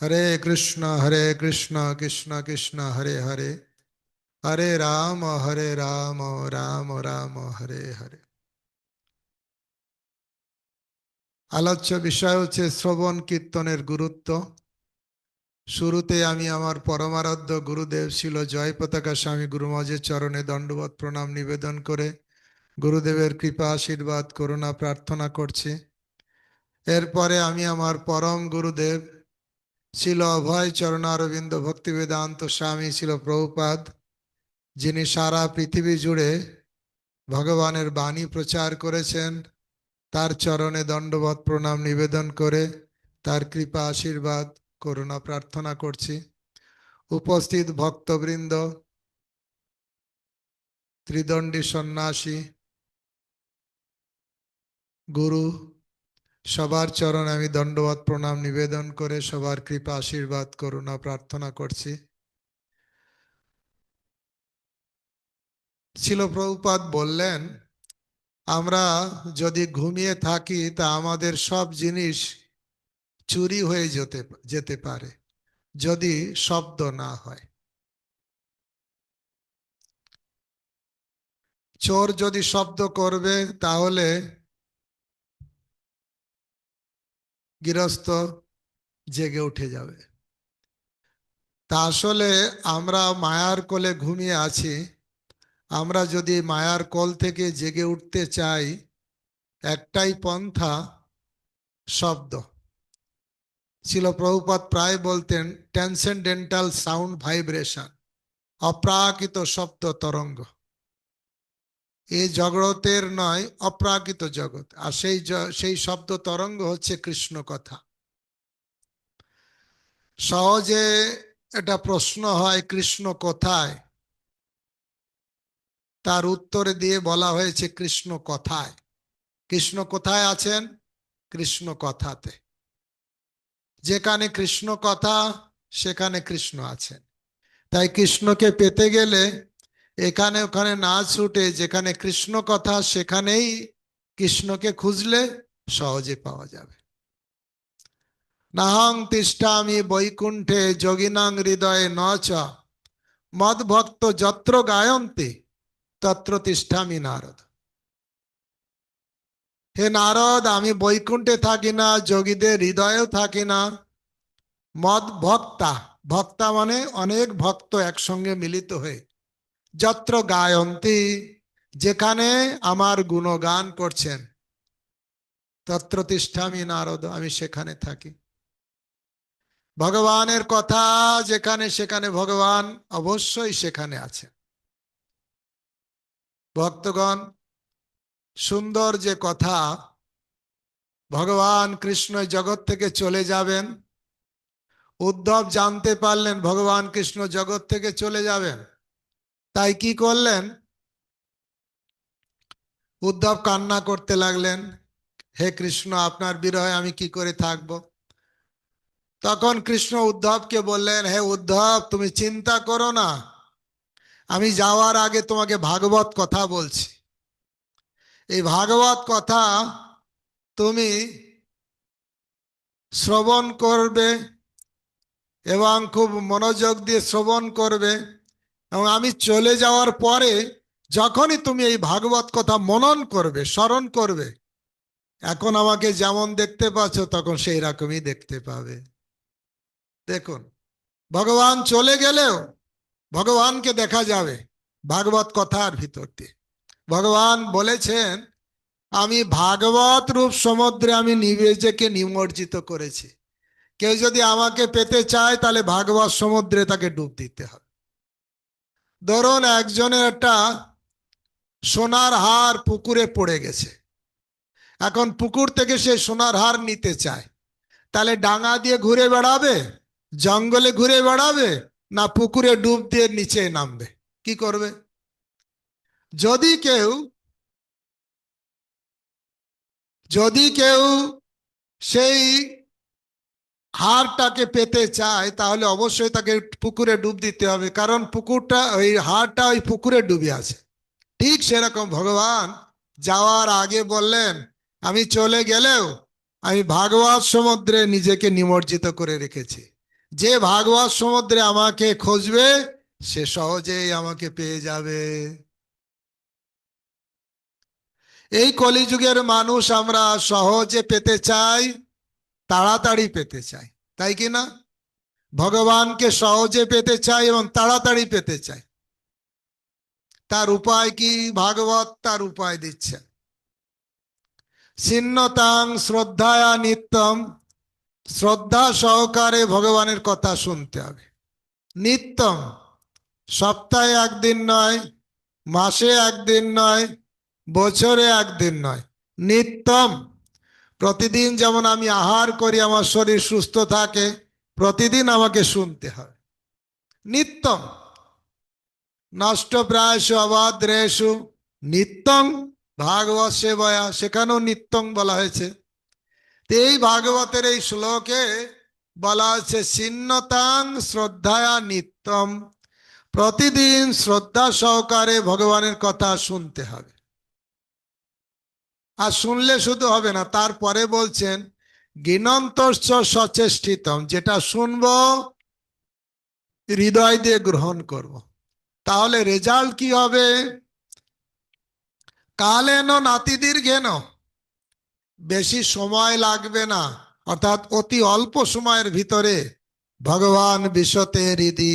हरे कृष्ण कृष्ण कृष्ण हरे हरे, हरे राम राम राम हरे हरे। আলোচ্য বিষয় হচ্ছে শ্রবণ কীর্তনের গুরুত্ব। শুরুতে আমি আমার পরমারাধ্য গুরুদেব ছিল জয় পতাকা স্বামী গুরুমহারাজের চরণে দণ্ডবত প্রণাম নিবেদন করে গুরুদেবের কৃপা আশীর্বাদ করুণা প্রার্থনা করছি। এরপরে আমি আমার পরম গুরুদেব ছিল অভয় চরণারবিন্দ ভক্তিবেদান্ত স্বামী ছিল প্রভুপাদ, যিনি সারা পৃথিবী জুড়ে ভগবানের বাণী প্রচার করেছেন, তার চরণে দণ্ডবত প্রণাম নিবেদন করে তার কৃপা আশীর্বাদ করুণা প্রার্থনা করছি। উপস্থিত ভক্তবৃন্দ, ত্রিদণ্ডী সন্ন্যাসী, গুরু, সবার চরণে আমি দণ্ডবত প্রণাম নিবেদন করে সবার কৃপা আশীর্বাদ করুণা প্রার্থনা করছি। শিল প্রভুপাদ বললেন, আমরা যদি ঘুমিয়ে থাকি তা আমাদের সব জিনিস চুরি হয়ে যেতে পারে যদি শব্দ না হয়। চোর যদি শব্দ করবে তাহলে গৃহস্থ জেগে উঠে যাবে। তা আসলে আমরা মায়ার কোলে ঘুমিয়ে আছি। আমরা যদি মায়ার কোল থেকে জেগে উঠতে চাই, একটাই পন্থা, শব্দ। শিল প্রভুপাদ প্রায় বলতেন ট্রান্সেন্ডেন্টাল সাউন্ড ভাইব্রেশন, অপ্রাকৃত শব্দ তরঙ্গ। এই জগতের নয়, অপ্রাকৃত জগৎ। আর সেই শব্দ তরঙ্গ হচ্ছে কৃষ্ণ কথা। সহজে এটা প্রশ্ন হয়, কৃষ্ণ কোথায়? তার উত্তরে দিয়ে বলা হয়েছে কৃষ্ণ কথায়। কৃষ্ণ কোথায় আছেন? কৃষ্ণ কথাতে। যেখানে কৃষ্ণ কথা সেখানে কৃষ্ণ আছেন। তাই কৃষ্ণকে পেতে গেলে এখানে ওখানে না ছুটে যেখানে কৃষ্ণ কথা সেখানেই কৃষ্ণকে খুঁজলে সহজে পাওয়া যাবে। নাহং তিষ্ঠামি বৈকুণ্ঠে যোগিনাং হৃদয়ে নচ মদ ভক্ত যত্র গায়ন্তে তত্র তিষ্ঠামি নারদ। হে নারদ, আমি বৈকুণ্ঠে থাকি না, যোগীদের হৃদয়েও থাকি না। মদ ভক্তা, ভক্তা মানে অনেক ভক্ত একসঙ্গে মিলিত হয়ে, যত্র গায়ন্তি, যেখানে আমার গুণগান করছেন, তত্র তিষ্ঠামি নারদ, আমি সেখানে থাকি। ভগবানের কথা যেখানে সেখানে ভগবান অবশ্যই সেখানে আছে। ভক্তগণ, সুন্দর যে কথা, ভগবান কৃষ্ণ জগৎ থেকে চলে যাবেন। উদ্ধব জানতে পারলেন ভগবান কৃষ্ণ জগৎ থেকে চলে যাবেন, তাই কি করলেন? উদ্ধব কান্না করতে লাগলেন, হে কৃষ্ণ, আপনার বিরহে আমি কি করে থাকব? তখন কৃষ্ণ উদ্ধবকে বললেন, হে উদ্ধব, তুমি চিন্তা করো না, আমি যাওয়ার আগে তোমাকে ভাগবত কথা বলছি। এই ভাগবত কথা তুমি শ্রবণ করবে এবং খুব মনোযোগ দিয়ে শ্রবণ করবে, এবং আমি চলে যাওয়ার পরে যখনই তুমি এই ভাগবত কথা মনন করবে, স্মরণ করবে, এখন আমাকে যেমন দেখতে পাচ্ছ তখন সেই রকমই দেখতে পাবে। দেখুন, ভগবান চলে গেলেও ভগবানকে দেখা যাবে ভাগবত কথার ভিতর দিয়ে। ভগবান বলেছেন, আমি ভাগবত রূপ সমুদ্রে আমি নিজেকে নিমজ্জিত করেছি। কেউ যদি আমাকে পেতে চায় তাহলে ভাগবত সমুদ্রে তাকে ডুব দিতে হবে। ধরুন একজনের একটা সোনার হার পুকুরে পড়ে গেছে, এখন পুকুর থেকে সে সোনার হার নিতে চায়, তাহলে ডাঙা দিয়ে ঘুরে বেড়াবে, জঙ্গলে ঘুরে বেড়াবে, না পুকুরে ডুব দিয়ে নিচে নামবে? কি করবে? যদি কেউ সেই হারটাকে পেতে চায় তাহলে অবশ্যই তাকে পুকুরে ডুব দিতে হবে, কারণ পুকুরটা, ওই হারটা ওই পুকুরে ডুবে আছে। ঠিক সেরকম ভগবান যাওয়ার আগে বললেন, আমি চলে গেলেও আমি ভাগবত সমুদ্রে নিজেকে নিমজ্জিত করে রেখেছি। যে ভাগবত সমুদ্রে আমাকে খুঁজবে সে সহজেই আমাকে পেয়ে যাবে। এই কলিযুগের মানুষ আমরা সহজে পেতে চাই, তাড়াতাড়ি পেতে চাই, তাই কি না? ভগবানকে সহজে পেতে চাই এবং তাড়াতাড়ি পেতে চাই। তার উপায় কি? ভাগবত তার উপায় দিচ্ছে। ছিন্নতাং শ্রদ্ধায়া নিত্যম, শ্রদ্ধা সহকারে ভগবানের কথা শুনতে হবে। নিত্যম, সপ্তাহে একদিন নয়, মাসে একদিন নয়, বছরে একদিন নয়, নিত্যম। প্রতিদিন যেমন আমি আহার করি আমার শরীর সুস্থ থাকে, প্রতিদিন আমাকে শুনতে হবে নিত্যম। নষ্ট প্রায়শু অবাদ্রেষু নিত্যং ভাগবত সেবয়া, সেখানেও নিত্যং বলা হয়েছে। এই ভাগবতের এই শ্লোকে বলা হচ্ছে ছিন্নতাং শ্রদ্ধায়া নিত্যম, প্রতিদিন শ্রদ্ধা সহকারে ভগবানের কথা শুনতে হবে। আর শুনলে শুধু হবে না, তারপরে বলছেন জ্ঞানন্তস্য সচেষ্টিতম, যেটা শুনবো হৃদয় দিয়ে গ্রহণ করব। তাহলে রেজাল্ট কি হবে? কালেন নাতিদীর্ঘেন, বেশি সময় লাগবে না, অর্থাৎ অতি অল্প সময়ের ভিতরে ভগবান বিশতে হৃদি,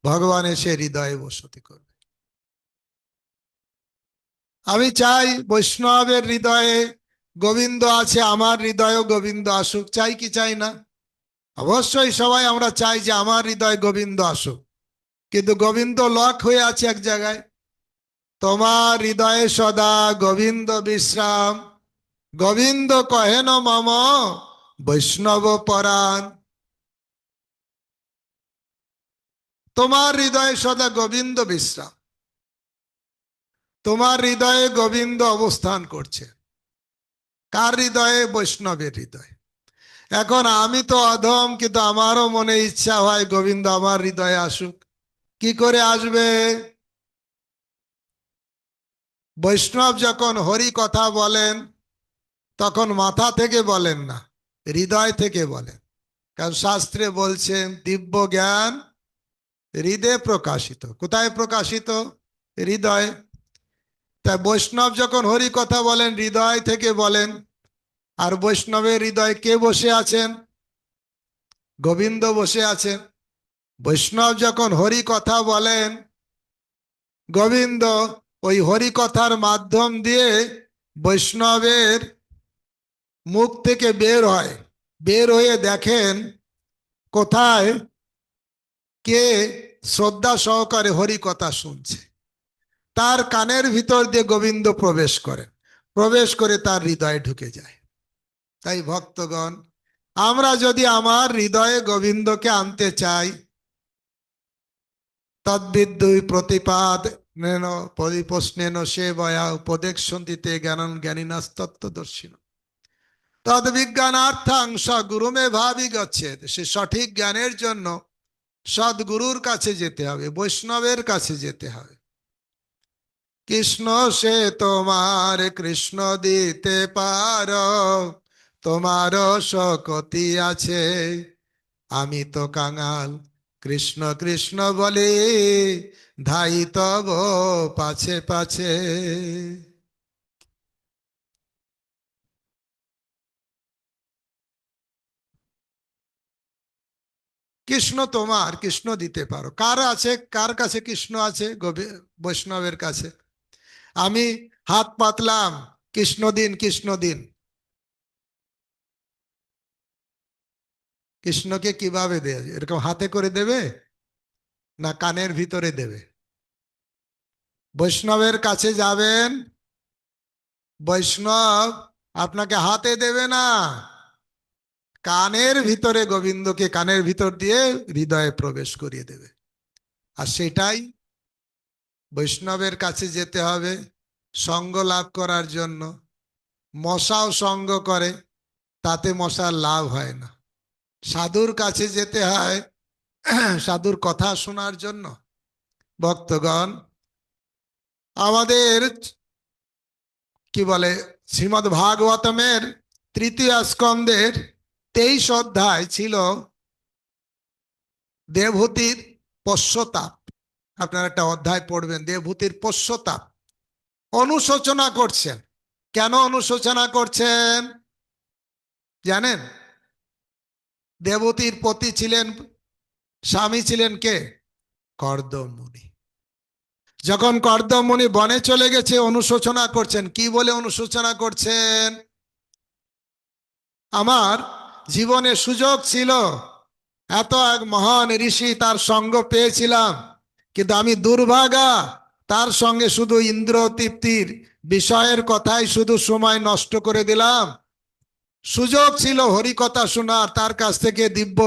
ভগবান এসে হৃদয়ে বসতি করবে। আমি চাই বৈষ্ণবের হৃদয়ে গোবিন্দ আছে, আমার হৃদয়েও গোবিন্দ আসুক, চাই কি চাই না? অবশ্যই সবাই আমরা চাই যে আমার হৃদয়ে গোবিন্দ আসুক, কিন্তু গোবিন্দ লক হয়ে আছে এক জায়গায়। তোমার হৃদয়ে সদা গোবিন্দ বিশ্রাম, গোবিন্দ কহেন মম বৈষ্ণব পরাণ। তোমার হৃদয়ে সদা গোবিন্দ বিশ্রাম, তোমার হৃদয়ে গোবিন্দ অবস্থান করছে। কার হৃদয়ে? বৈষ্ণবের হৃদয়ে। এখন আমি তো অধম, কিন্তু আমারও মনে ইচ্ছা হয় গোবিন্দ আমার হৃদয়ে আসুক। কি করে আসবে? বৈষ্ণব যখন হরি কথা বলেন তখন মাথা থেকে বলেন না, হৃদয় থেকে বলেন। কারণ শাস্ত্রে বলছেন দিব্য জ্ঞান হৃদয়ে প্রকাশিত। কোথায় প্রকাশিত? হৃদয়। তাই বৈষ্ণব যখন হরি কথা বলেন হৃদয় থেকে বলেন। আর বৈষ্ণবের হৃদয়ে কে বসে আছেন? গোবিন্দ বসে আছেন। বৈষ্ণব যখন হরি কথা বলেন, গোবিন্দ ওই হরি কথার মাধ্যম দিয়ে বৈষ্ণবের মুখ থেকে বের হয়, বের হয়ে দেখেন কোথায় কে শ্রদ্ধা সহকারে হরি কথা শুনছে। তার কানের ভিতর দিয়ে গোবিন্দ প্রবেশ করেন, প্রবেশ করে তার হৃদয়ে ঢুকে যায়। তাই ভক্তগণ, আমরা যদি আমার হৃদয়ে গোবিন্দকে আনতে চাই, তদ্বিদ্যুই প্রতিপাদ নেন পরিপ্রশ্নেন সেবয়া উপদেক্ষন্তিতে জ্ঞানং জ্ঞানিনাস্তত্ত্বদর্শিন তদ বিজ্ঞানার্থাংশ গুরুমে ভাবি গচ্ছেদ। সে সঠিক জ্ঞানের জন্য সদ্গুরুর কাছে যেতে হবে, বৈষ্ণবের কাছে যেতে হবে। কৃষ্ণ সে তোমার কৃষ্ণ দিতে পারো, তোমার শকতি আছে, আমি তো কাঙাল কৃষ্ণ কৃষ্ণ বলে ধাই তব পাছে পাছে। কৃষ্ণ তোমার, কৃষ্ণ দিতে পারো। কার আছে? কার কাছে কৃষ্ণ আছে? বৈষ্ণবের কাছে। আমি হাত পাতলাম, কৃষ্ণ দিন কৃষ্ণ দিন। কৃষ্ণকে কিভাবে দেবে? এরকম হাতে করে দেবে না কানের ভিতরে দেবে? বৈষ্ণবের কাছে যাবেন, বৈষ্ণব আপনাকে হাতে দেবে না, কানের ভিতরে গোবিন্দকে কানের ভিতর দিয়ে হৃদয়ে প্রবেশ করিয়ে দেবে। আর সেটাই বৈষ্ণবের কাছে যেতে হবে সঙ্গ লাভ করার জন্য। মশাও সঙ্গ করে, তাতে মশার লাভ হয় না। সাধুর কাছে যেতে হয় সাধুর কথা শোনার জন্য। ভক্তগণ, আমাদের কি বলে শ্রীমদ্ ভাগবতমের তৃতীয় স্কন্ধের 23 অধ্যায় ছিল দেবহূতির পশ্চাতাপ, আপনারা একটা অধ্যায় পড়বেন, দেবহূতির পশ্চাতাপ অনুশোচনা করছেন। কেন অনুশোচনা করছেন জানেন? দেবহূতির পতি ছিলেন, স্বামী ছিলেন কে? কর্দম মুনি। যখন কর্দম মুনি বনে চলে গেছে অনুশোচনা করছেন। কি বলে অনুশোচনা করছেন? আমার জীবনে সুযোগ ছিল, এত এক মহান ঋষি তার সঙ্গ পেয়েছিলাম, কিন্তু আমি দুর্ভাগা, তার সঙ্গে শুধু ইন্দ্র তৃপ্তির বিষয়ের কথাই শুধু সময় নষ্ট করে দিলাম। সুযোগ ছিল হরিকথা শোনার, তার কাছ থেকে দিব্য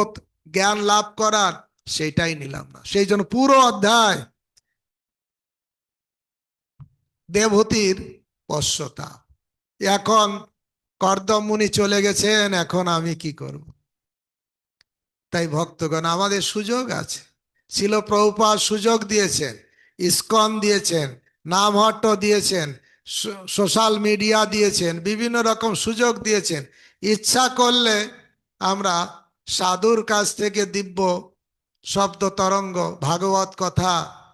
জ্ঞান লাভ করার, সেটাই নিলাম না। সেই জন্য পুরো অধ্যায় দেবহূতির পশ্চাতাপ। এখন কর্দম মুনি চলে গেছেন, এখন আমি কি করব? তাই ভক্তগণ, আমাদের সুযোগ আছে। ছিল প্রভুপাদ সুযোগ দিয়েছেন, ইসকন দিয়েছেন, নামহট্ট দিয়েছেন, সোশ্যাল মিডিয়া দিয়েছেন, বিভিন্ন রকম সুযোগ দিয়েছেন। ইচ্ছা করলে আমরা সাধুর কাছ থেকে দিব্য শব্দ তরঙ্গ, ভাগবত কথা,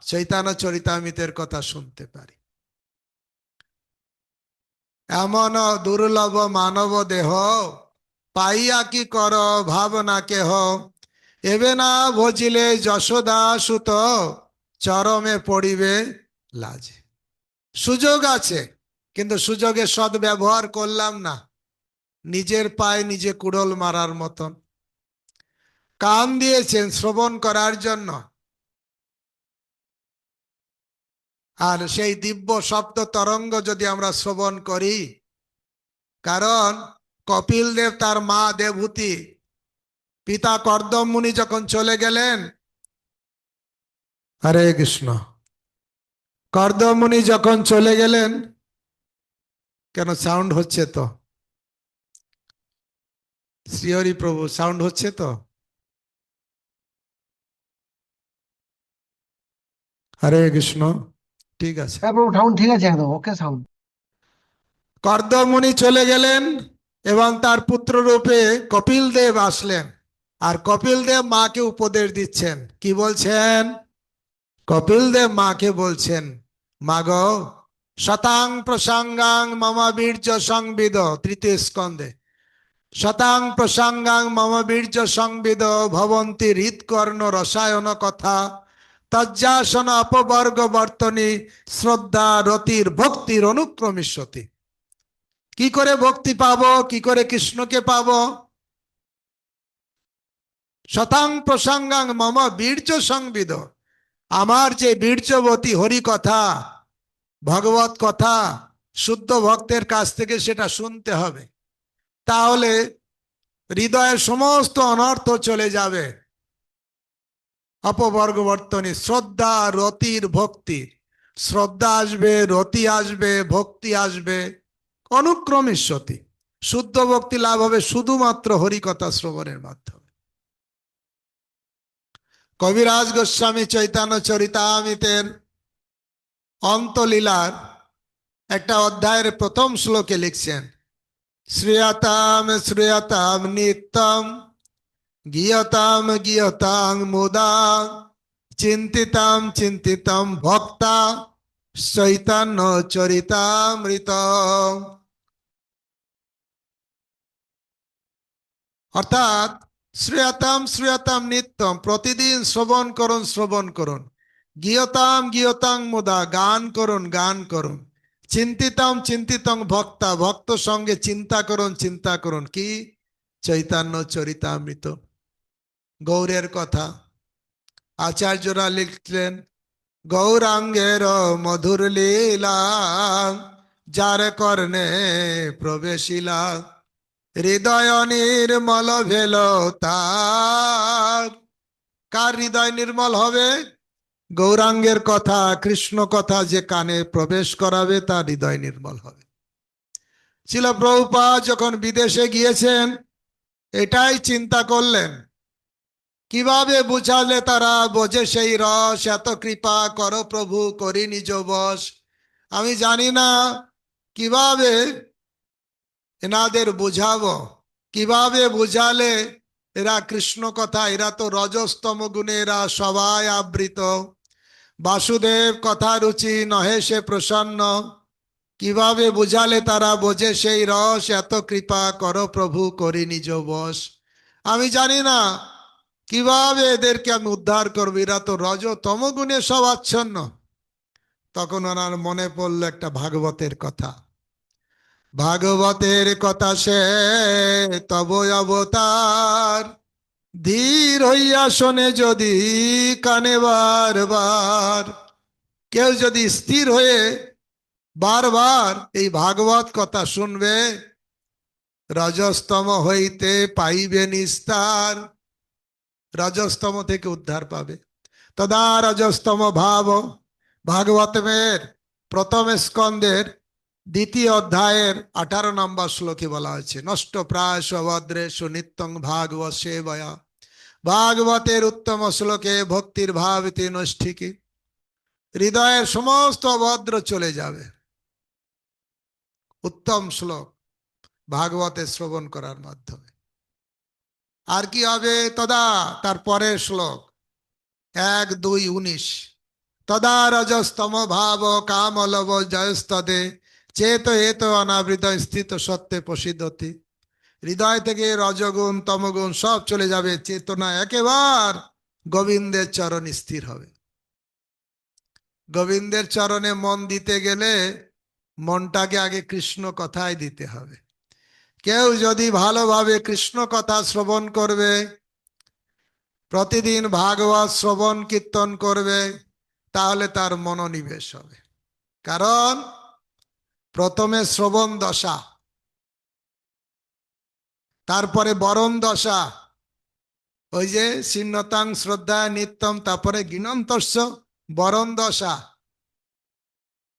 চৈতন্য চরিতামৃতের কথা শুনতে পারি। এমন দুর্লভ মানব দেহ, পাইয়া কি কর ভাবনা কেহ, এবে না ভজিলে যশোদা সুত, চরমে পড়িবে লাজে। সুযোগ আছে, কিন্তু সুযোগের সদ্ব্যবহার করলাম না, নিজের পায়ে নিজে কুড়োল মারার মতন। কান দিয়েছেন শ্রবণ করার জন্য, আর সেই দিব্য শব্দ তরঙ্গ যদি আমরা শ্রবণ করি, কারণ কপিল দেব তার মা দেবহূতি, পিতা কর্দম মুনি যখন চলে গেলেন, হরে কৃষ্ণ, কর্দম মুনি যখন চলে গেলেন, কেন সাউন্ড হচ্ছে তো? শ্রীহরি প্রভু সাউন্ড হচ্ছে তো? হরে কৃষ্ণ, ঠিক আছে। হ্যাঁ প্রভু, সাউন্ড ঠিক আছে, একদম ওকে সাউন্ড। কর্দম মুনি চলে গেলেন এবং তার পুত্র রূপে কপিল দেব আসলেন। আর কপিল দেব মাকে উপদেশ দিচ্ছেন। কি বলছেন? কপিল দেব মাকে বলছেন, মাগো, শতাং প্রসঙ্গাং মম বীর্য সংবিদ, তৃতীয় স্কন্ধে, শতাং প্রসঙ্গাং মম বীর্য সংবিদ, ভবন্তি হৃৎকর্ণ রসায়ন কথা, তজ্জাসন অপবর্গ বর্তনী, শ্রদ্ধা রতির ভক্তির অনুক্রমিষ্যতি। কি করে ভক্তি পাবো, কি করে কৃষ্ণকে পাবো? শতাং প্রসঙ্গাং মম বীর্য সংবিদ, আমার যে বীর্যবতী হরি কথা, ভগবত কথা, শুদ্ধ ভক্তের কাছ থেকে সেটা শুনতে হবে, তাহলে হৃদয়ের সমস্ত অনর্থ চলে যাবে। অপবর্গবর্তনী, শ্রদ্ধা রতির ভক্তি, শ্রদ্ধা আসবে, রতি আসবে, ভক্তি আসবে, অনুক্রমিষ্যতি। শুদ্ধ ভক্তি লাভ হবে শুধুমাত্র হরিকথা শ্রবণের মাধ্যমে। কবিরাজ গোস্বামী চৈতন্য চরিতামৃতের অন্তলীলার একটা অধ্যায়ের প্রথম শ্লোকে লিখছেন, শ্রীয়তাম শ্রীয়তাম নিত্যম, গীয়তাম গীয়তাং মুদা, চিন্তিতাম চিন্তিতম ভক্তা, চৈতন্য চরিতামৃত। অর্থাৎ শ্রীয়তাম শ্রীয়তাম নিত্যম, প্রতিদিন শ্রবণ করুন শ্রবণ করুন। গীয়তাম গীয়তাং মুদা, গান করুন গান করুন। চিন্তিতম চিন্তিতং ভক্তা, ভক্ত সঙ্গে চিন্তা করুন চিন্তা করুন। কি? চৈতন্য চরিতামৃত, গৌরের কথা। আচার্যরা লিখলেন, গৌরাঙ্গের মধুর লীলা, যার কর্ণে প্রবেশিলা, হৃদয় নির্মল ভেল তার। কার হৃদয় নির্মল হবে? গৌরাঙ্গের কথা, কৃষ্ণ কথা যে কানে প্রবেশ করাবে তার হৃদয় নির্মল হবে। ছিল প্রভুপাদ যখন বিদেশে গিয়েছেন, এটাই চিন্তা করলেন, কিভাবে বুঝালে তারা বোঝে সেই রস, এত কৃপা করো প্রভু, করি নিজ বশ। আমি জানি না কিভাবে এনাদের বুঝাবো, কিভাবে বুঝালে এরা কৃষ্ণ কথা, এরা তো রজস্তম গুণে এরা সবাই আবৃত। বাসুদেব কথা রুচি নহে সে প্রসন্ন, কিভাবে বুঝালে তারা বোঝে সেই রস, এত কৃপা করো প্রভু করি নিজ বশ। আমি জানি না কিভাবে এদেরকে আমি উদ্ধার করবো, এরা তো রজতম গুণে সব আচ্ছন্ন। তখন ওনার মনে পড়লো একটা ভাগবতের কথা। ভাগবতের কথা সে তব অবতার, ধীর হইয়া শোনে যদি কানে বারবার। কেউ যদি স্থির হয়ে বারবার এই ভাগবত কথা শুনবে, রজস্তম হইতে পাইবে নিস্তার, রজস্তম থেকে উদ্ধার পাবে। তদা রজস্তম ভাব, ভাগবতের প্রথম স্কন্ধের দ্বিতীয় অধ্যায়ের 18 নম্বর শ্লোকে বলা হয়েছে, নষ্ট প্রায় অভদ্রেষু নিত্যং ভাগবত সেবয়া। ভাগবতের উত্তম শ্লোকে ভক্তির ভাব নৈষ্ঠিকী, হৃদয়ের সমস্ত অভদ্র চলে যাবে। উত্তম শ্লোক ভাগবতে শ্রবণ করার মাধ্যমে। আর কি হবে? তদা, তার পরের শ্লোক 1:2:19, তদা রজস্তম ভাব কামলব জয়স্তদে চেত হেত অনাবৃত স্থিত সত্যে প্রসিদ্ধতি। হৃদয় থেকে রজগুণ তমগুণ সব চলে যাবে, চেতনা একেবার গোবিন্দের চরণ স্থির হবে। গোবিন্দের চরণে মন দিতে গেলে মনটাকে আগে কৃষ্ণ কথায় দিতে হবে। কেউ যদি ভালোভাবে কৃষ্ণ কথা শ্রবণ করবে, প্রতিদিন ভাগবত শ্রবণ কীর্তন করবে, তাহলে তার মনোনিবেশ হবে। কারণ প্রথমে শ্রবণ দশা, তারপরে বরণ দশা, ওই যে ছিন্নতাং শ্রদ্ধা নিত্যম, তারপরে গিনন্তস্য বরণ দশা,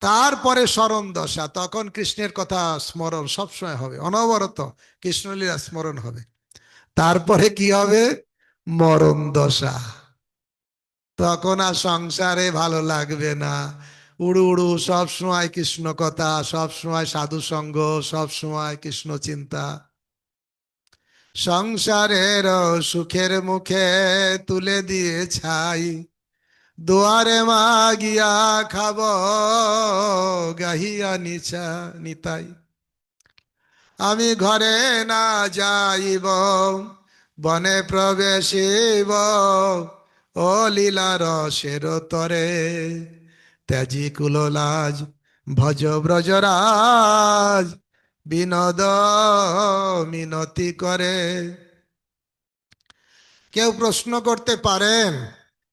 তারপরে স্মরণ দশা। তখন কৃষ্ণের কথা স্মরণ সবসময় হবে, অনবরত কৃষ্ণলীলা স্মরণ হবে। তারপরে কি হবে? মরণ দশা। তখন আর সংসারে ভালো লাগবে না, উড়ু উড়ু সব সময় কৃষ্ণ কথা, সব সময় সাধু সঙ্গ, সব সময় কৃষ্ণ চিন্তা। সংসারের সুখের মুখে তুলে দিয়ে ছাই, দুয়ারে মাগিয়া খাব গাহিয়া নিচা নিতাই। আমি ঘরে না যাইব, বনে প্রবেশিব, ও লীলা রসের তরে, ত্যাজি কুললাজ ভজ ব্রজরাজ, বিনোদ মিনতি করে। কেউ প্রশ্ন করতে পারেন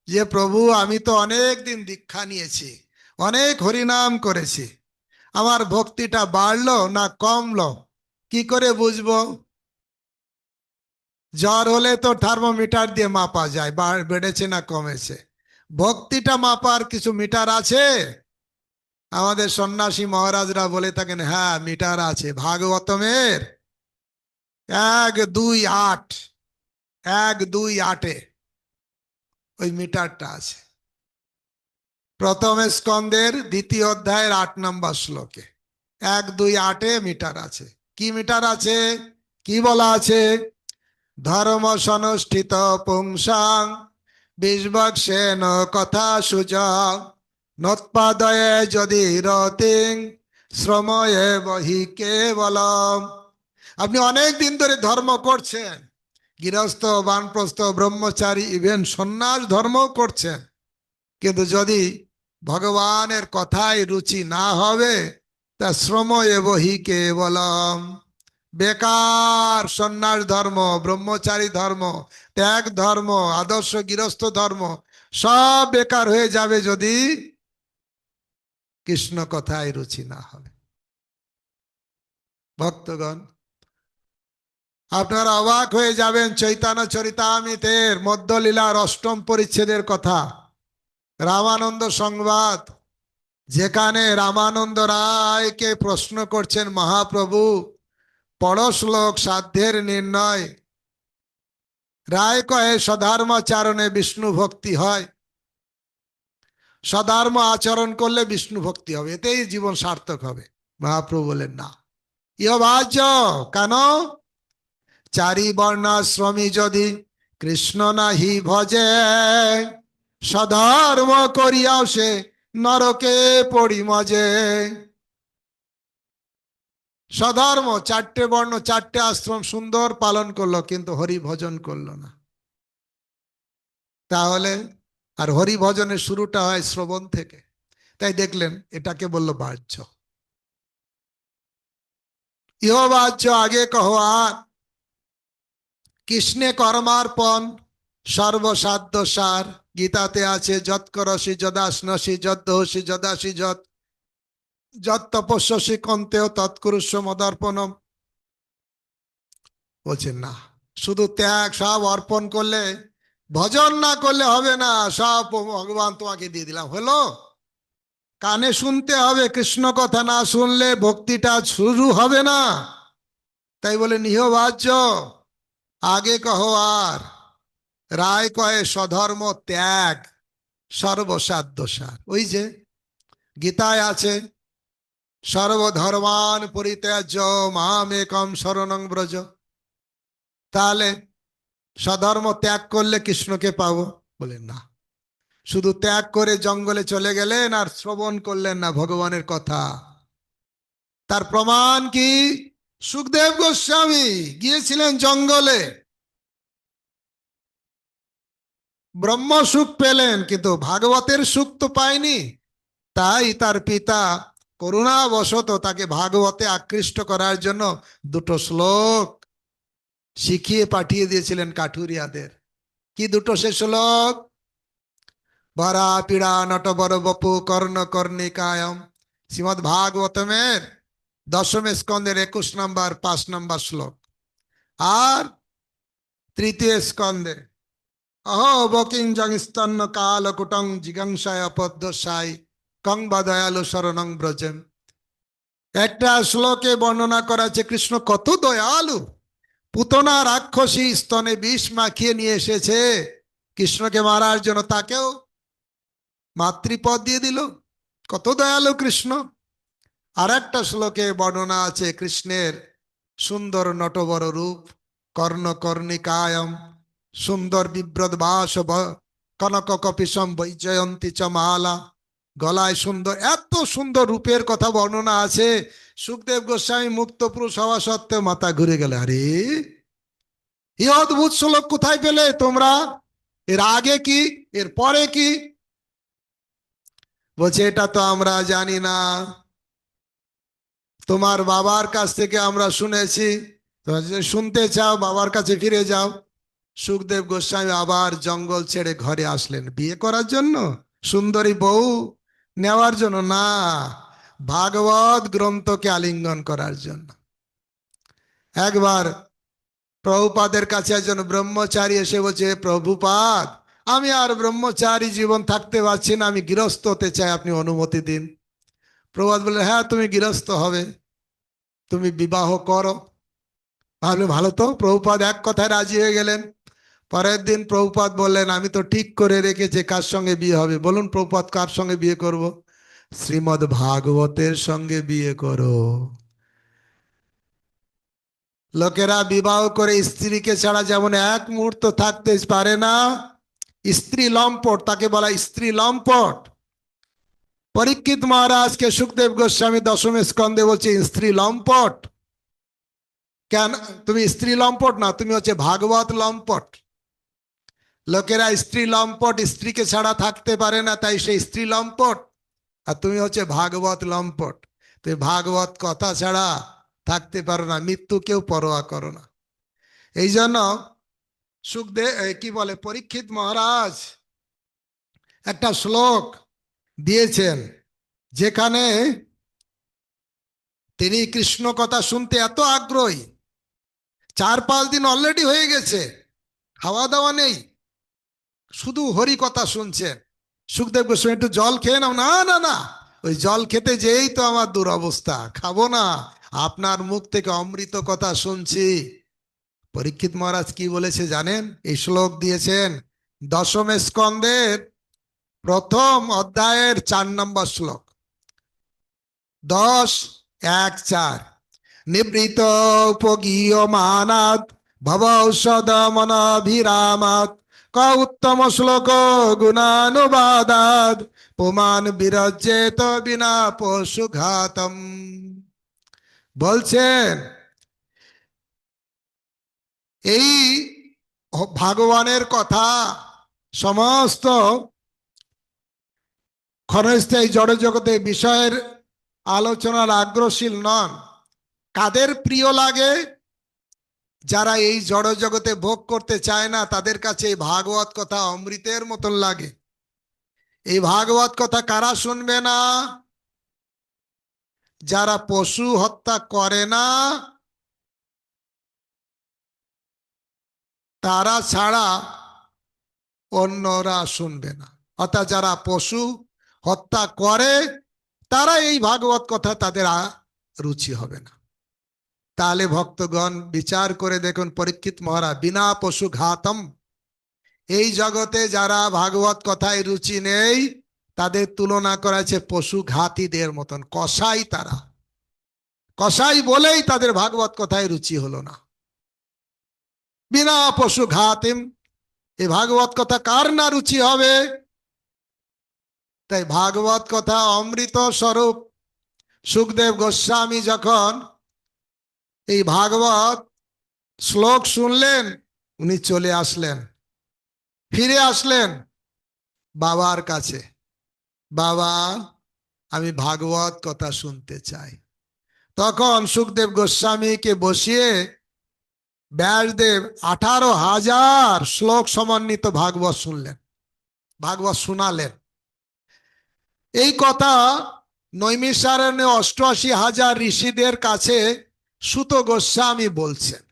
যে প্রভু, আমি তো অনেক দিন দীক্ষা নিয়েছি, অনেক হরিনাম করেছি, আমার ভক্তিটা বাড়লো না কমলো, কি করে বুঝবো? জ্বর হলে তো থার্মোমিটার দিয়ে মাপা যায় বেড়েছে না কমেছে। ভক্তিটা মাপার কিছু মিটার আছে? আমাদের সন্ন্যাসী মহারাজরা বলে থাকেন, হ্যাঁ মিটার আছে। ভাগবতমের 1:2:8, 1:2:8 ওই মিটারটা আছে। প্রথম স্কন্ধের দ্বিতীয় অধ্যায়ের 8 নম্বর শ্লোকে 1:2:8 মিটার আছে। কি মিটার আছে? কি বলা আছে? ধর্ম সনুষ্ঠিত পুংসাং বিশ্বক্সেন কথা সুযোগ, নোৎপাদয়ে যদি রতিং শ্রময়ে বহি কেবলম। আপনি অনেক দিন ধরে ধর্ম করছেন, গৃহস্থ, বানপ্রস্থ, ব্রহ্মচারী, ইভেন সন্ন্যাস ধর্ম করছেন, কিন্তু যদি ভগবানের কথায় রুচি না হবে, তা শ্রময়ে বহি কেবলম, বেকার সন্ন্যাস ধর্ম, ব্রহ্মচারী ধর্ম, ত্যাগ ধর্ম, আদর্শ গৃহস্থ ধর্ম সব বেকার হয়ে যাবে যদি কৃষ্ণ কথায় রুচি না হবে। ভক্তগণ, আপনারা অবাক হয়ে যাবেন চৈতন্য চরিতামৃতের মধ্যলীলার 8ম পরিচ্ছেদের কথা, রামানন্দ সংবাদ, যেখানে রামানন্দ রায়কে প্রশ্ন করছেন মহাপ্রভু, পড় শ্লোক সাধ্যের নির্ণয়। রায় কহে সধর্মাচরণে বিষ্ণু ভক্তি হয়, সধর্ম আচরণ করলে বিষ্ণু ভক্তি হবে, এতেই জীবন সার্থক হবে। মহাপ্রভু বলেন না, ইহ ভাজ্য। কেন? চারি বর্ণাশ্রমী যদি কৃষ্ণ নাহি ভজে, সধর্ম করিয়াও সে নরকে পড়ি মজে। সধর্ম, চারটে বর্ণ চারটে আশ্রম সুন্দর পালন করলো, কিন্তু হরি ভজন করলো না। তাহলে আর হরি ভজনের শুরুটা হয় শ্রবণ থেকে। তাই দেখলেন এটাকে বলল বাহ্য। ইহ বাহ্য আগে কহ আর, কৃষ্ণে কর্মার্পণ সর্বসাধ্য সার। গীতাতে আছে যৎ করসি যদাশ্নসি যৎ দহসি যদাসি যৎ যৎ তপস্যসি কন্তেও তৎকুরুষ্ব মদর্পণম। বলছেন না, শুধু ত্যাগ সব অর্পণ করলে, ভজন না করলে হবে না। সব ভগবান তোমাকে দিয়ে দিলাম, হলো? কানে শুনতে হবে, কৃষ্ণ কথা না শুনলে ভক্তিটা শুরু হবে না। তাই বলে নিহবাজ্য আগে কহ আর, রায় কয়ে স্বধর্ম ত্যাগ সর্বসাধ্য সার। ওই যে গীতায় আছে সর্বধর্মান পরিত্যাজ্য মামেকম শরণং ব্রজ। তাহলে স্বধর্ম ত্যাগ করলে কৃষ্ণকে পাবো? বলেন না। শুধু ত্যাগ করে জঙ্গলে চলে গেলেন আর শ্রবণ করলেন না ভগবানের কথা। তার প্রমাণ কি? সুখদেব গোস্বামী গিয়েছিলেন জঙ্গলে, ব্রহ্ম সুখ পেলেন, কিন্তু ভাগবতের সুখ তো পায়নি। তাই তার পিতা করুণাবশত তাকে ভাগবতে আকৃষ্ট করার জন্য দুটো শ্লোক শিখিয়ে পাঠিয়ে দিয়েছিলেন কাঠুরিয়াদের। কি দুটো সে শ্লোক? বরা পীড়া নটবর বপু কর্ণ কর্ণিকায়ম, শ্রীমদ ভাগবতমের দশম স্কন্ধের 21 নম্বর 5 নম্বর শ্লোক। আর তৃতীয় স্কন্ধে অহো বকিং জং স্তন্য কালকুটং জিগাংসায় পদ্মসাই কং বা দয়ালু শরণং ব্রজেম। একটা শ্লোকে বর্ণনা করা আছে কৃষ্ণ কত দয়ালু। পুতনা রাক্ষসী স্তনে বিষ মাখিয়ে নিয়ে এসেছে কৃষ্ণকে মারার জন্য, তাকেও মাতৃপদ দিয়ে দিল। কত দয়ালু কৃষ্ণ। আর একটা শ্লোকে বর্ণনা আছে কৃষ্ণের সুন্দর নটবর রূপ, কর্ণ কর্ণিকায়ম, সুন্দর বিব্রত বাস কনক কপিসম বৈজয়ন্তী চ মালা, গলায় সুন্দর, এত সুন্দর রূপের কথা বর্ণনা আছে। সুখদেব গোস্বামী মুক্ত পুরুষ হওয়া সত্ত্বেও মাথা ঘুরে গেলে, আরে এই অদ্ভুত শ্লোক কোথায় পেলে তোমরা? এর আগে কি, এর পরে কি? বলছে এটা তো আমরা জানি না, তোমার বাবার কাছ থেকে আমরা শুনেছি। তোমরা যদি শুনতে চাও বাবার কাছে ফিরে যাও। সুখদেব গোস্বামী আবার জঙ্গল ছেড়ে ঘরে আসলেন বিয়ে করার জন্য, সুন্দরী বউ নেওয়ার জন্য না, ভাগবত গ্রন্থকে আলিঙ্গন করার জন্য। একবার প্রভুপাদের কাছে একজন ব্রহ্মচারী এসে বলছে, প্রভুপাদ আমি আর ব্রহ্মচারী জীবন থাকতে পারছি না, আমি গৃহস্থ হতে চাই, আপনি অনুমতি দিন। প্রভুপাদ বললেন, হ্যাঁ তুমি গৃহস্থ হবে, তুমি বিবাহ করো। ভালো ভালো তো, প্রভুপাদ এক কথায় রাজি হয়ে গেলেন। পরের দিন প্রভুপাদ বললেন, আমি তো ঠিক করে রেখেছি কার সঙ্গে বিয়ে হবে। বলুন প্রভুপাদ কার সঙ্গে বিয়ে করব? শ্রীমদ্ ভাগবতের সঙ্গে বিয়ে করো। লোকেরা বিবাহ করে স্ত্রীকে ছাড়া যেমন এক মুহূর্ত থাকতে পারে না, স্ত্রী লম্পট, তাকে বলা স্ত্রী লম্পট। পরীক্ষিত মহারাজকে সুখদেব গোস্বামী দশম স্কন্ধে বলছে স্ত্রী লম্পট। কেন? তুমি স্ত্রী লম্পট না, তুমি হচ্ছে ভাগবত লম্পট। লোকেরা স্ত্রী লম্পট, স্ত্রীকে ছাড়া থাকতে পারে না, তাই সে স্ত্রী লম্পট। আর তুমি হচ্ছে ভাগবত লম্পট, তুমি ভাগবত কথা ছাড়া থাকতে পারো না, মৃত্যুকেও পরোয়া করো না। এই জন্য সুখদেব কি বলে, পরীক্ষিত মহারাজ একটা শ্লোক দিয়েছেন, যেখানে তিনি কৃষ্ণ কথা শুনতে এত আগ্রহী, 4-5 দিন অলরেডি হয়ে গেছে, খাওয়া দাওয়া নেই, শুধু হরি কথা শুনছেন। সুখদেব গোস্বামী একটু জল খেয়ে নাও। না না না, ওই জল খেতে যেই তো আমার দুরবস্থা, খাবো না, আপনার মুখ থেকে অমৃত কথা শুনছি। পরীক্ষিত মহারাজ কি বলেছে জানেন? এই শ্লোক দিয়েছেন দশম স্কন্ধের প্রথম অধ্যায়ের 4 নম্বর শ্লোক, 10:1-4। নিবৃত উপগীয় মানাদ ভব ঔষধ মনাভিরামাৎ ক উত্তম শ্লোক গুণানুবাদাৎ পুমান বিরজেত বিনা পশুঘাতম। বলছেন এই ভগবানের কথা সমস্ত ক্ষণস্থায়ী জড়জগতে বিষয়ের আলোচনার আগ্রহশীল নন। কাদের প্রিয় লাগে? যারা এই জড়জগতে ভোগ করতে চায় না তাদের কাছে এই ভাগবত কথা অমৃতের মতন লাগে। এই ভাগবত কথা কারা শুনবে না? যারা পশু হত্যা করে না তারা ছাড়া অন্যরা শুনবে না। অর্থাৎ যারা পশু হত্যা করে তারা এই ভাগবত কথা তাদের রুচি হবে না। তাহলে ভক্তগণ বিচার করে দেখুন, পরীক্ষিত মহারাজ বিনা পশু ঘাতম, এই জগতে যারা ভাগবত কথায় রুচি নেই তাদের তুলনা করেছে পশু ঘাতীদের মতন। কসাই তারা, কসাই বলেই তাদের ভাগবত কথায় রুচি হলো না। বিনা পশু ঘাতিম, এই ভাগবত কথা কার না রুচি হবে? তাই ভাগবত কথা অমৃত স্বরূপ। সুখদেব গোস্বামী যখন এই ভাগবত শ্লোক শুনলেন উনি চলে আসলেন, ফিরে আসলেন বাবার কাছে। বাবা, আমি ভাগবত কথা শুনতে চাই। তখন সুখদেব গোস্বামীকে বসিয়ে ব্যাসদেব 18,000 শ্লোক সমন্বিত ভাগবত শুনলেন, ভাগবত শোনালেন। এই কথা নৈমিষারণ্যে 88,000 ঋষিদের কাছে সুত গোস্বামী বলছেন।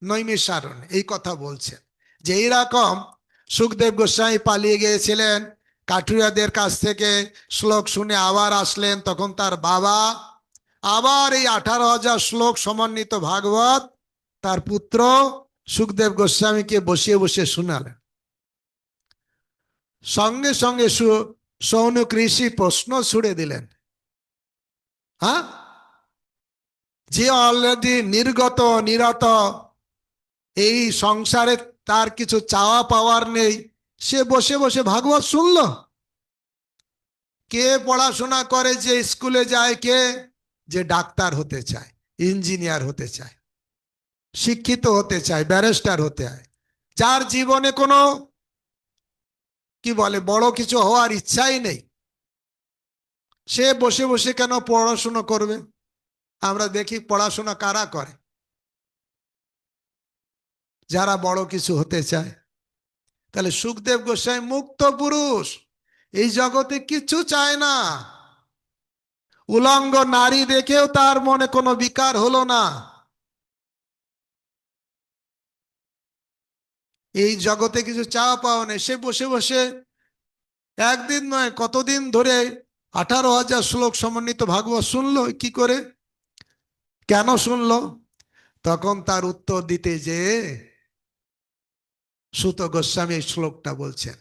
নৈমিষারণ্যে এই কথা বলছেন যে এইরকম সুখদেব গোস্বামী পালিয়ে গিয়েছিলেন কাঠুরিয়াদের কাছ থেকে, শ্লোক শুনে আবার আসলেন। তখন তার বাবা আবার এই 18,000 শ্লোক সমন্বিত ভাগবত তার পুত্র সুখদেব গোস্বামীকে বসিয়ে বসিয়ে শোনালেন। সঙ্গে সঙ্গে সৌনক ঋষি প্রশ্ন ছুড়ে দিলেন, হ্যাঁ, যে অলরেডি নির্গত নিরত, এই সংসারে তার কিছু চাওয়া পাওয়ার নেই, সে বসে বসে ভাগবত শুনল? কে পড়াশোনা করে, যে স্কুলে যায়, কে যে ডাক্তার হতে চায়, ইঞ্জিনিয়ার হতে চায়, শিক্ষিত হতে চায়, ব্যারিস্টার হতে হয়, যার জীবনে কোনো কি বলে বড় কিছু হওয়ার ইচ্ছাই নেই, সে বসে বসে কেন পড়াশোনা করবে? আমরা দেখি পড়াশোনা কারা করে? যারা বড় কিছু হতে চায়। তাহলে সুখদেব গোস্বামী মুক্ত পুরুষ, এই জগতে কিছু চায় না। উলঙ্গ নারী দেখেও তার মনে কোনো বিকার হলো না। এই জগতে কিছু চাওয়া পাওয়া নেই। সে বসে বসে একদিন নয় কতদিন ধরে 18,000 শ্লোক সমন্বিত ভাগবত শুনলো। কি করে, কেন শুনলো? তখন তার উত্তর দিতে যে সুত গোস্বামী এই শ্লোকটা বলছেন,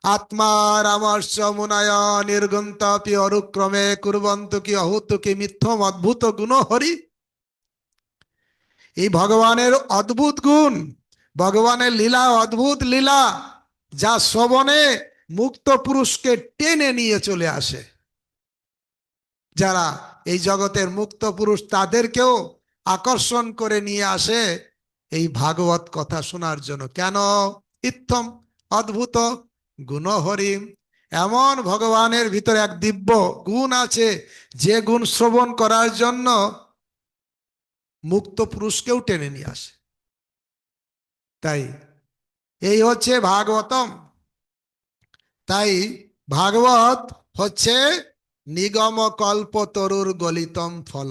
আত্মা রামর্ষ মুনায় নির্গন্তপি অনুক্রমে কুর্বন্তু কি অহুত কি মিথ্যম অদ্ভুত গুণ হরি। এই ভগবানের অদ্ভুত গুণ, ভগবানের লীলা, অদ্ভুত লীলা, যা শ্রবণে মুক্ত পুরুষকে টেনে নিয়ে চলে আসে। যারা এই জগতের মুক্ত পুরুষ তাদেরকেও আকর্ষণ করে নিয়ে আসে এই ভাগবত কথা শোনার জন্য। কেন? ইত্থম অদ্ভুত গুণ হরিম, এমন ভগবানের ভিতরে এক দিব্য গুণ আছে যে গুণ শ্রবণ করার জন্য মুক্ত পুরুষকেও টেনে নিয়ে আসে। তাই এই হচ্ছে ভাগবতম। তাই ভাগবত হচ্ছে নিগম কল্প তরুর গলিতম ফল।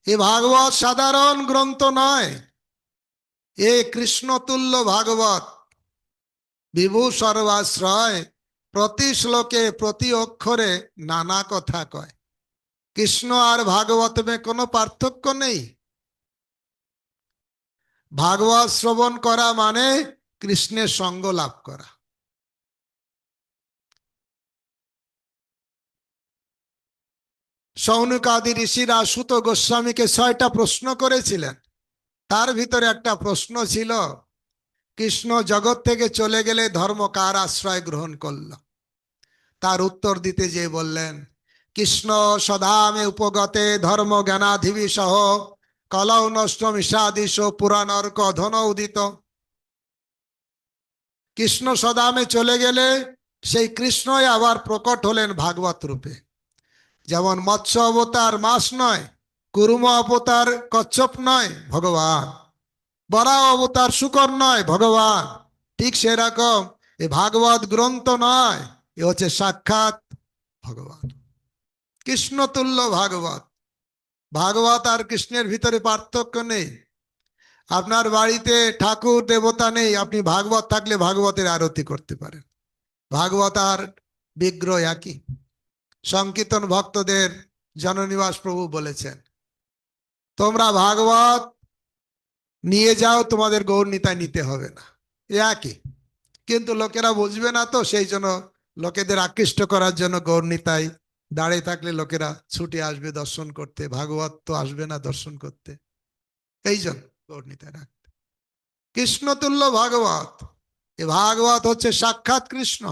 এ ভাগবত সাধারণ গ্রন্থ নয়, এ কৃষ্ণতুল্য ভাগবত। বিভু সর্বাশ্রয়, প্রতি শ্লোকে প্রতি অক্ষরে নানা কথা কয়। কৃষ্ণ আর ভাগবতমে কোনো পার্থক্য নেই। ভাগবত শ্রবণ করা মানে কৃষ্ণের সঙ্গ লাভ করা। সৌনকাদি ঋষিরা সুত গোস্বামীকে 6টা প্রশ্ন করেছিলেন। তার ভিতরে একটা প্রশ্ন ছিল, কৃষ্ণ জগৎ থেকে চলে গেলে ধর্ম কার আশ্রয় গ্রহণ করল? তার উত্তর দিতে যেয়ে বললেন, কৃষ্ণ সদামে উপগতে ধর্ম জ্ঞানাধিবি সহ কলৌ নষ্ট মিষাদিশ পুরাণর্ক ধন উদিত। কৃষ্ণ সদামে চলে গেলে সেই কৃষ্ণই আবার প্রকট হলেন ভাগবত রূপে। যেমন মৎস্য অবতার মাছ নয়, কুর্ম অবতার কচ্ছপ নয়, ভগবান। বরাহ অবতার শুকর নয়, ভগবান। ঠিক সেরকম এ ভাগবত গ্রন্থ নয়, এ হচ্ছে সাক্ষাৎ ভগবান, কৃষ্ণতুল্য ভাগবত। ভাগবত আর কৃষ্ণের ভিতরে পার্থক্য নেই। আপনার বাড়িতে ঠাকুর দেবতা নেই, আপনি ভাগবত থাকলে ভাগবতের আরতি করতে পারেন। ভাগবত আর বিগ্রহ একই। সংকীর্তন ভক্তদের জননিবাস প্রভু বলেছেন, তোমরা ভাগবত নিয়ে যাও, তোমাদের গৌরনীতায় নিতে হবে না, এ একই। কিন্তু লোকেরা বুঝবে না, তো সেই জন্য লোকেদের আকৃষ্ট করার জন্য গৌরনীতায় দাঁড়িয়ে থাকলে লোকেরা ছুটে আসবে দর্শন করতে, ভাগবত তো আসবে না দর্শন করতে, এই জন্য গৌরনীতায় রাখতে। কৃষ্ণতুল্য ভাগবত, এ ভাগবত হচ্ছে সাক্ষাৎ কৃষ্ণ।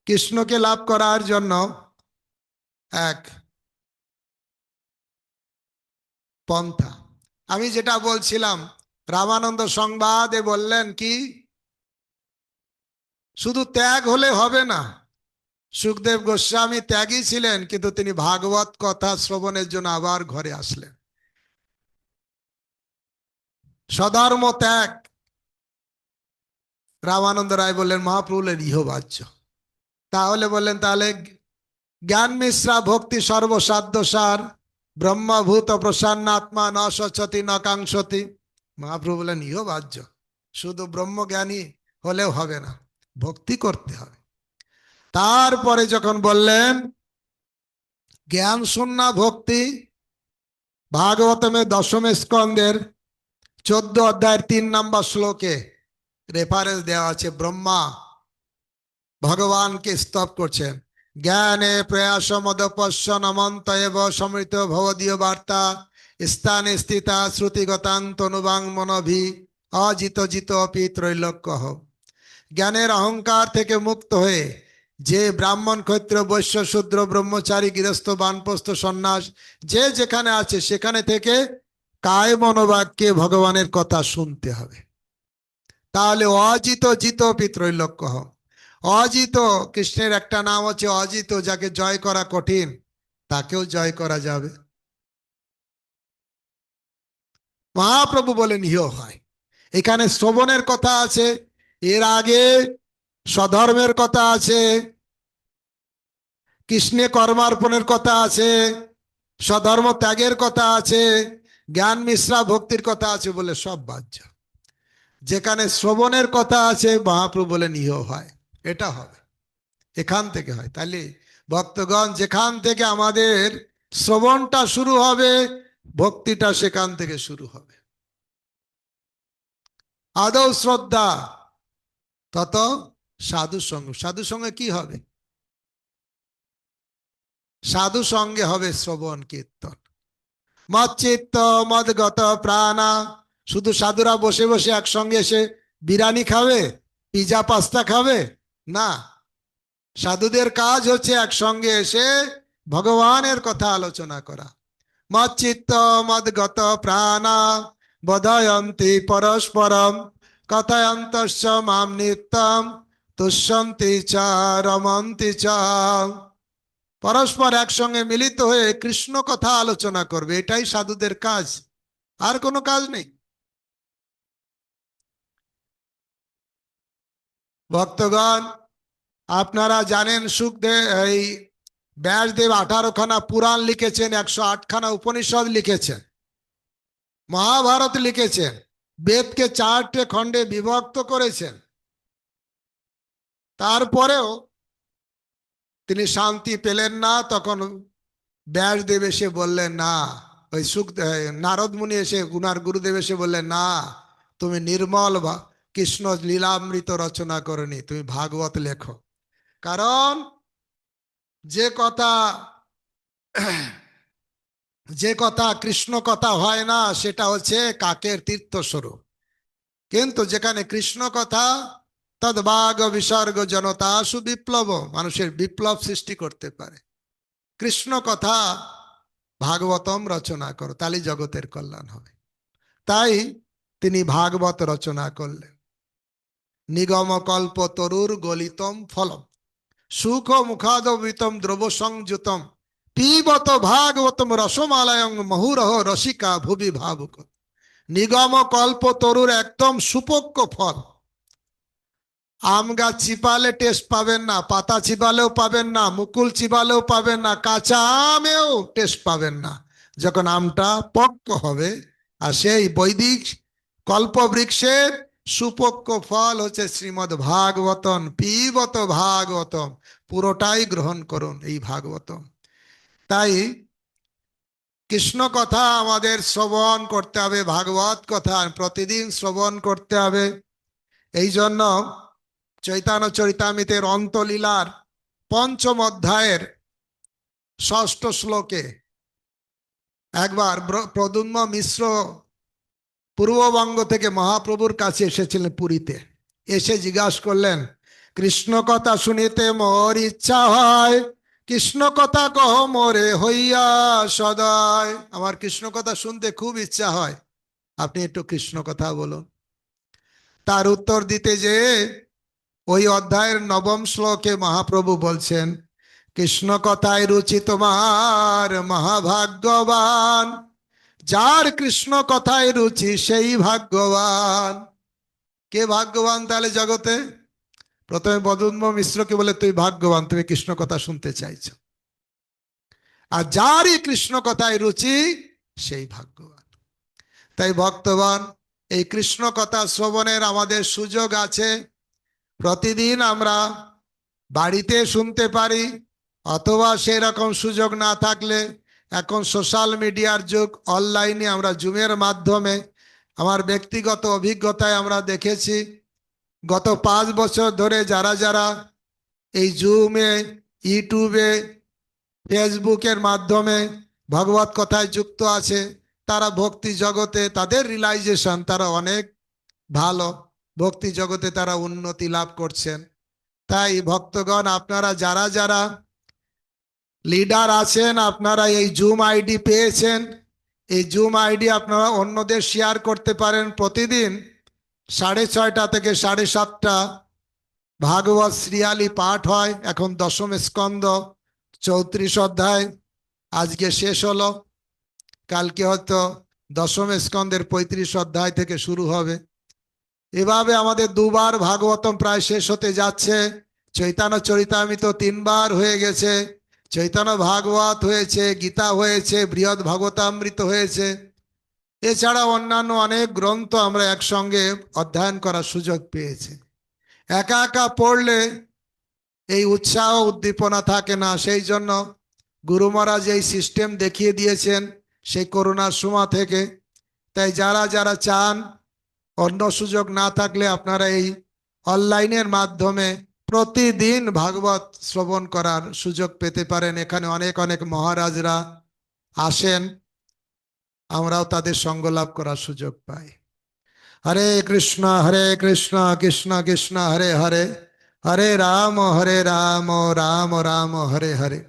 কৃষ্ণকে লাভ করার জন্য এক পন্থা। আমি যেটা বলছিলাম, রামানন্দ সংবাদে বললেন কি, শুধু ত্যাগ হলে হবে না। সুখদেব গোস্বামী ত্যাগী ছিলেন, কিন্তু তিনি ভাগবত কথা শ্রবণের জন্য আবার ঘরে আসলেন। স্বধর্ম ত্যাগ। রামানন্দ রায় বললেন, মহাপ্রভুলের ইহবাচ্য। তাহলে বললেন, তাহলে জ্ঞান মিশ্রা ভক্তি সর্বসাধ্য সার, ব্রহ্মভূত প্রসন্নাত্মা ন সচতি ন কাঙ্ক্ষতি। মহাপ্রভু বললেন, ইহবাচ্য। শুধু ব্রহ্মজ্ঞানী হলেও হবে না, ভক্তি করতে হবে। তারপরে যখন বললেন জ্ঞান শূন্য ভক্তি, ভাগবতমে দশম স্কন্ধের 14 অধ্যায়ের 3 নম্বর শ্লোকে রেফারেন্স দেওয়া আছে। ব্রহ্মা ভগবানকে স্তব করছেন, জ্ঞানে প্রয়াস মদপশ্য নমন্ত এব সমৃত ভবদীয় বার্তা স্থানে স্থিতা শ্রুতিগতাং তনুবাং মনভি অজিত জিত অপি ত্রৈলোক্য। জ্ঞানের অহংকার থেকে মুক্ত হয়ে যে ব্রাহ্মণ ক্ষত্রিয় বৈশ্য শূদ্র ব্রহ্মচারী গৃহস্থ বানপ্রস্থ সন্ন্যাস যে যেখানে আছে সেখানে থেকে কায় মনোবাক্যে ভগবানের কথা শুনতে হবে। তাহলে অজিত জিত পিত্রৈলোক্য। অজিত, কৃষ্ণের একটা নাম হচ্ছে অজিত, যাকে জয় করা কঠিন তাকেও জয় করা যাবে। মহাপ্রভু বলেন ইহ হয়। এখানে শ্রবণের কথা আছে, এর আগে স্বধর্মের কথা আছে, কৃষ্ণে কর্মার্পণের কথা আছে, স্বধর্ম ত্যাগের কথা আছে, জ্ঞান মিশ্রা ভক্তির কথা আছে, বলে সব বাহ্য। যেখানে শ্রবণের কথা আছে মহাপ্রভু বলেন ইহ হয়, এটা হবে, এখান থেকে হয়। তাহলে ভক্তগণ, যেখান থেকে আমাদের শ্রবণটা শুরু হবে, ভক্তিটা সেখান থেকে শুরু হবে। আদৌ শ্রদ্ধা, তত সাধু সঙ্গ। সাধু সঙ্গে কি হবে? সাধু সঙ্গে হবে শ্রবণ কীর্তন। মচ্চিত্ত মদগত প্রাণা। শুধু সাধুরা বসে বসে একসঙ্গে এসে বিরিয়ানি খাবে, পিজা পাস্তা খাবে না। সাধুদের কাজ হচ্ছে একসঙ্গে এসে ভগবানের কথা আলোচনা করা। মচ্চিত্ত মদগত প্রাণা বোধয়ন্তি পরস্পরম কথায়ন্তস্য মাম নিত্যম তুষ্যন্তি চ রমন্তি চ। পরস্পর একসঙ্গে মিলিত হয়ে কৃষ্ণ কথা আলোচনা করবে, এটাই সাধুদের কাজ, আর কোনো কাজ নেই। ভক্তগণ, আপনারা জানেন সুখদেব এই ব্যাসদেব 18খানা পুরাণ লিখেছেন, 108খানা উপনিষদ লিখেছেন, মহাভারত লিখেছেন, বেদকে 4টে খণ্ডে বিভক্ত করেছেন। তারপরেও তিনি শান্তি পেলেন না। তখন ব্যাসদেব এসে বললেন, না, ওই নারদ মুনি এসে, উনার গুরুদেব এসে বললেন, না, তুমি নির্মল কৃষ্ণ লীলামৃত রচনা করনি, তুমি ভাগবত লেখো। কারণ যে কথা যে কথা কৃষ্ণ কথা হয় না সেটা হচ্ছে কাকের তীর্থস্বরূপ। কিন্তু যেখানে কৃষ্ণ কথা, তদ্বাগ বিসর্গ জনতা সুবিপ্লব, মানুষের বিপ্লব সৃষ্টি করতে পারে। কৃষ্ণ কথা ভাগবতম রচনা করো, তাহলে জগতের কল্যাণ হবে। তাই তিনি ভাগবত রচনা করলেন। নিগম কল্প তরুর গলিতম ফলম সুখ মুখাদবিতম দ্রব সংযুতম পিবত ভাগবতম রসমালয়ং মহুরহ রসিকা ভুবি ভাবুক। নিগম কল্প তরুর একদম সুপক্ষ ফল। আম গাছ চিপালে টেস্ট পাবেন না, পাতা চিপালেও পাবেন না, মুকুল চিপালেও পাবেন না, কাঁচা আমেও টেস্ট পাবেন না। যখন আমটা পক্ক হবে, আর সেই বৈদিক কল্পবৃক্ষের সুপক্ষ ফল হচ্ছে শ্রীমদ্ ভাগবতম। পিবত ভাগবতম, পুরোটাই গ্রহণ করুন এই ভাগবতম। তাই কৃষ্ণ কথা আমাদের শ্রবণ করতে হবে, ভাগবত কথা প্রতিদিন শ্রবণ করতে হবে। এই জন্য চৈতন্য চরিতামৃতের অন্তলীলার পঞ্চম অধ্যায়ের ষষ্ঠ শ্লোকে একবার প্রদ্যুম্ন মিশ্র পূর্ববঙ্গ থেকে মহাপ্রভুর কাছে এসেছিলেন পুরীতে। এসে জিজ্ঞাসা করলেন, কৃষ্ণ কথা শুনিতে মোর ইচ্ছা হয়, কৃষ্ণ কথা কহ মোরে হইয়া সদায়। আমার কৃষ্ণ কথা শুনতে খুব ইচ্ছা হয়, আপনি একটু কৃষ্ণ কথা বলুন। তার উত্তর দিতে যে ওই অধ্যায়ের নবম শ্লোকে মহাপ্রভু বলছেন, কৃষ্ণ কথায় রুচি তোমার মহাভাগ্যবান, যার কৃষ্ণ কথায় রুচি সেই ভাগ্যবান। কে ভাগ্যবান তাহলে জগতে? প্রথমে প্রদ্যুম্ন মিশ্রকে বলে তুই ভাগ্যবান, তুমি কৃষ্ণ কথা শুনতে চাইছ। আর যারই কৃষ্ণ কথায় রুচি সেই ভাগ্যবান। তাই ভক্তবান, এই কৃষ্ণ কথা শ্রবণের আমাদের সুযোগ আছে। প্রতিদিন আমরা বাড়িতে শুনতে পারি, অথবা সেরকম সুযোগ না থাকলে এখন সোশ্যাল মিডিয়ার যুগ, অনলাইনে আমরা জুমের মাধ্যমে, আমার ব্যক্তিগত অভিজ্ঞতায় আমরা দেখেছি গত 5 বছর ধরে যারা যারা এই জুমে, ইউটিউবে, ফেসবুকের মাধ্যমে ভগবত কথায় যুক্ত আছে, তারা ভক্তি জগতে তাদের রিয়েলাইজেশন তারা অনেক ভালো, ভক্তি জগতে তারা উন্নতি লাভ করছেন। তাই ভক্তগণ, আপনারা যারা যারা লিডার আছেন, আপনারা এই জুম আইডি পেয়েছেন, এই জুম আইডি আপনারা অন্যদের শেয়ার করতে পারেন। প্রতিদিন 6:30 থেকে 7:30 ভাগবত শ্রীয়ালি পাঠ হয়। এখন দশম স্কন্দ 34 অধ্যায় আজকে শেষ হলো, কালকে হয়তো দশম স্কন্দের 35 অধ্যায় থেকে শুরু হবে। এভাবে আমাদের 2বার ভাগবতম প্রায় শেষ হতে যাচ্ছে। চৈতন্য চরিতামৃত 3বার হয়ে গেছে, চৈতন্য ভাগবত হয়েছে, গীতা হয়েছে, বৃহৎ ভাগবতামৃত হয়েছে। এছাড়া অন্যান্য অনেক গ্রন্থ আমরা একসঙ্গে অধ্যয়ন করার সুযোগ পেয়েছি। একা একা পড়লে এই উৎসাহ উদ্দীপনা থাকে না, সেই জন্য গুরু মহারাজ এই সিস্টেম দেখিয়ে দিয়েছেন সেই করোনার সময় থেকে। তাই যারা যারা চান, অন্য সুযোগ না থাকলে আপনারা এই অনলাইনের মাধ্যমে প্রতিদিন ভাগবত শ্রবণ করার সুযোগ পেতে পারেন। এখানে অনেক অনেক মহারাজরা আসেন, আমরাও তাদের সঙ্গ লাভ করার সুযোগ পাই। হরে কৃষ্ণ কৃষ্ণ কৃষ্ণ হরে হরে, হরে রাম রাম রাম হরে হরে।